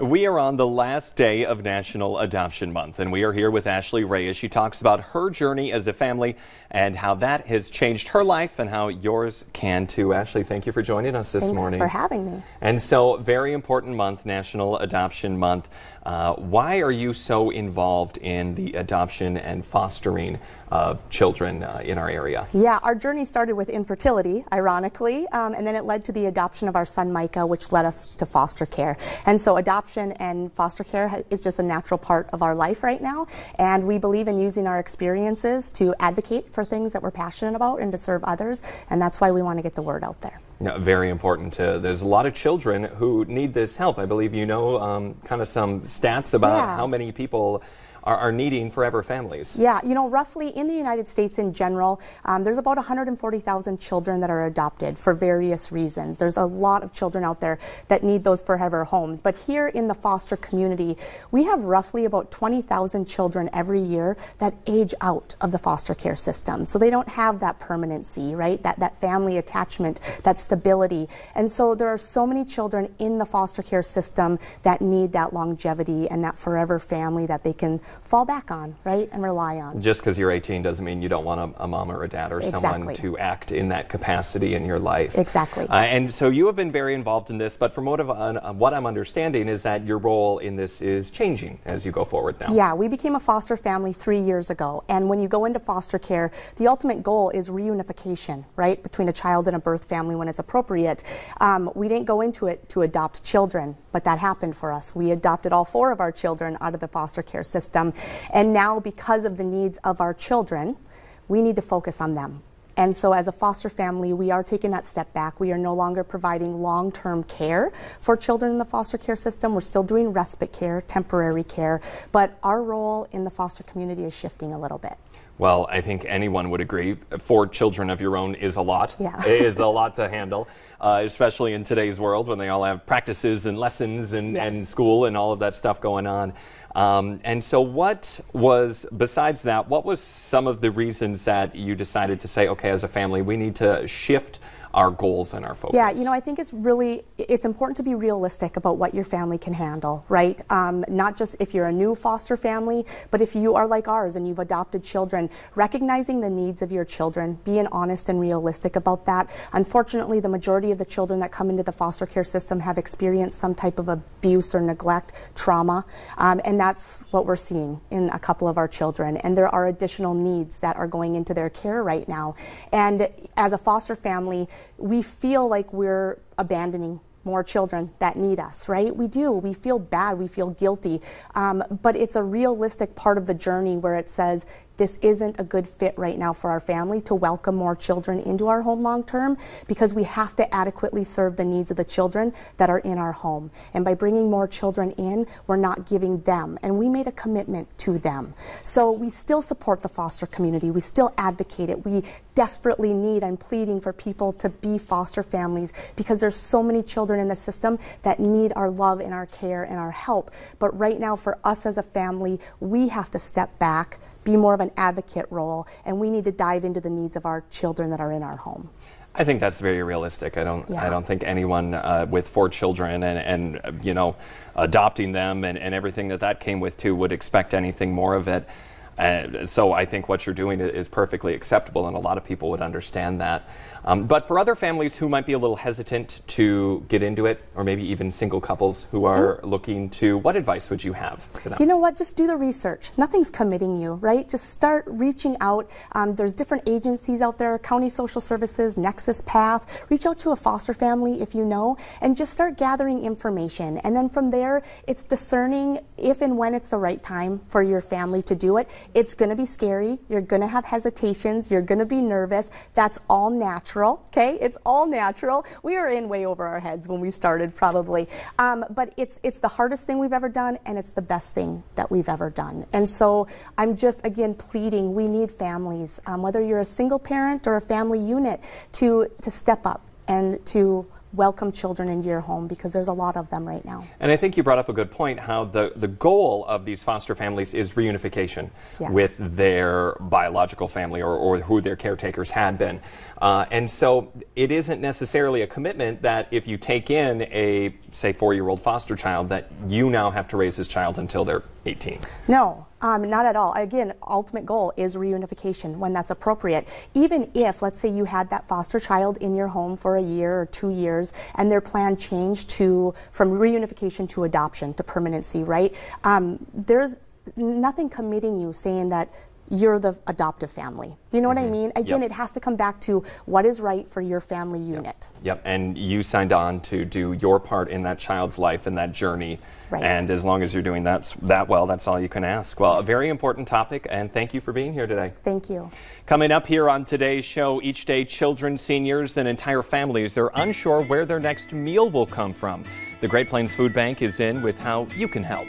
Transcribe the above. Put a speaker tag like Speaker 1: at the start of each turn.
Speaker 1: We are on the last day of National Adoption Month, and we are here with Ashley Ray as she talks about her journey as a family and how that has changed her life and how yours can too. Ashley, thank you for joining us this morning.
Speaker 2: Thanks for having me.
Speaker 1: And so, very important month, National Adoption Month. Why are you so involved in the adoption and fostering of children in our area?
Speaker 2: Yeah, our journey started with infertility, ironically, and then it led to the adoption of our son Micah, which led us to foster care. And so adoption and foster care is just a natural part of our life right now, and we believe in using our experiences to advocate for things that we're passionate about and to serve others, and that's why we want to get the word out there.
Speaker 1: Yeah, very important. There's a lot of children who need this help. I believe you know kind of some stats about how many people are needing forever families. Yeah, you know, roughly in the United States in general,
Speaker 2: there's about 140,000 children that are adopted for various reasons. There's a lot of children out there that need those forever homes. But here in the foster community, we have roughly about 20,000 children every year that age out of the foster care system. So they don't have that permanency, right? That family attachment, that stability. And so there are so many children in the foster care system that need that longevity and that forever family that they can fall back on, right, and rely on.
Speaker 1: Just because you're 18 doesn't mean you don't want a mom or a dad or someone to act in that capacity in your life.
Speaker 2: Exactly.
Speaker 1: And so you have been very involved in this, but from what I'm understanding is that your role in this is changing as you go forward now.
Speaker 2: Yeah, we became a foster family 3 years ago, and when you go into foster care, the ultimate goal is reunification, right, between a child and a birth family when it's appropriate. We didn't go into it to adopt children, but that happened for us. We adopted all 4 of our children out of the foster care system. And now, because of the needs of our children, we need to focus on them. And so as a foster family, we are taking that step back. We are no longer providing long-term care for children in the foster care system. We're still doing respite care, temporary care, but our role in the foster community is shifting a little bit.
Speaker 1: Well, I think anyone would agree. 4 children of your own is a lot.
Speaker 2: Yeah.
Speaker 1: It is a lot to handle, especially in today's world when they all have practices and lessons and school and all of that stuff going on. And so what was, besides that, what was some of the reasons that you decided to say, okay, as a family, we need to shift our goals and our focus?
Speaker 2: Yeah, you know, I think it's important to be realistic about what your family can handle, right? Not just if you're a new foster family, but if you are like ours and you've adopted children, recognizing the needs of your children, being honest and realistic about that. Unfortunately, the majority of the children that come into the foster care system have experienced some type of abuse or neglect, trauma, and that's what we're seeing in a couple of our children. And there are additional needs that are going into their care right now. And as a foster family, we feel like we're abandoning more children that need us, right? We do. We feel bad. We feel guilty. But it's a realistic part of the journey where it says, this isn't a good fit right now for our family to welcome more children into our home long term, because we have to adequately serve the needs of the children that are in our home. And by bringing more children in, we're not giving them, and we made a commitment to them. So we still support the foster community. We still advocate it. We desperately need, I'm pleading for people to be foster families, because there's so many children in the system that need our love and our care and our help. But right now, for us as a family, we have to step back, be more of an advocate role, and we need to dive into the needs of our children that are in our home.
Speaker 1: I think that's very realistic. I don't think anyone with 4 children and you know, adopting them and everything that came with too would expect anything more of it. So I think what you're doing is perfectly acceptable, and a lot of people would understand that. But for other families who might be a little hesitant to get into it, or maybe even single couples who are looking to, what advice would you have for them?
Speaker 2: You know what? Just do the research. Nothing's committing you, right? Just start reaching out. There's different agencies out there, County Social Services, Nexus Path. Reach out to a foster family if you know, and just start gathering information. And then from there, it's discerning if and when it's the right time for your family to do it. It's going to be scary. You're going to have hesitations. You're going to be nervous. That's all natural, okay? It's all natural. We were in way over our heads when we started, probably. But it's the hardest thing we've ever done, and it's the best thing that we've ever done. And so I'm just, again, pleading, we need families, whether you're a single parent or a family unit, to step up and to welcome children into your home, because there's a lot of them right now.
Speaker 1: And I think you brought up a good point, how the goal of these foster families is reunification with their biological family or who their caretakers had been. And so it isn't necessarily a commitment that if you take in a, say, 4-year-old foster child, that you now have to raise this child until they're 18.
Speaker 2: No, not at all. Again, ultimate goal is reunification when that's appropriate. Even if, let's say, you had that foster child in your home for a year or 2 years and their plan changed from reunification to adoption to permanency, right? There's nothing committing you saying that you're the adoptive family. Do you know what I mean? Again, it has to come back to what is right for your family unit.
Speaker 1: Yep, and you signed on to do your part in that child's life and that journey.
Speaker 2: Right.
Speaker 1: And as long as you're doing that well, that's all you can ask. Well, a very important topic, and thank you for being here today.
Speaker 2: Thank you.
Speaker 1: Coming up here on today's show, each day children, seniors, and entire families are unsure where their next meal will come from. The Great Plains Food Bank is in with how you can help.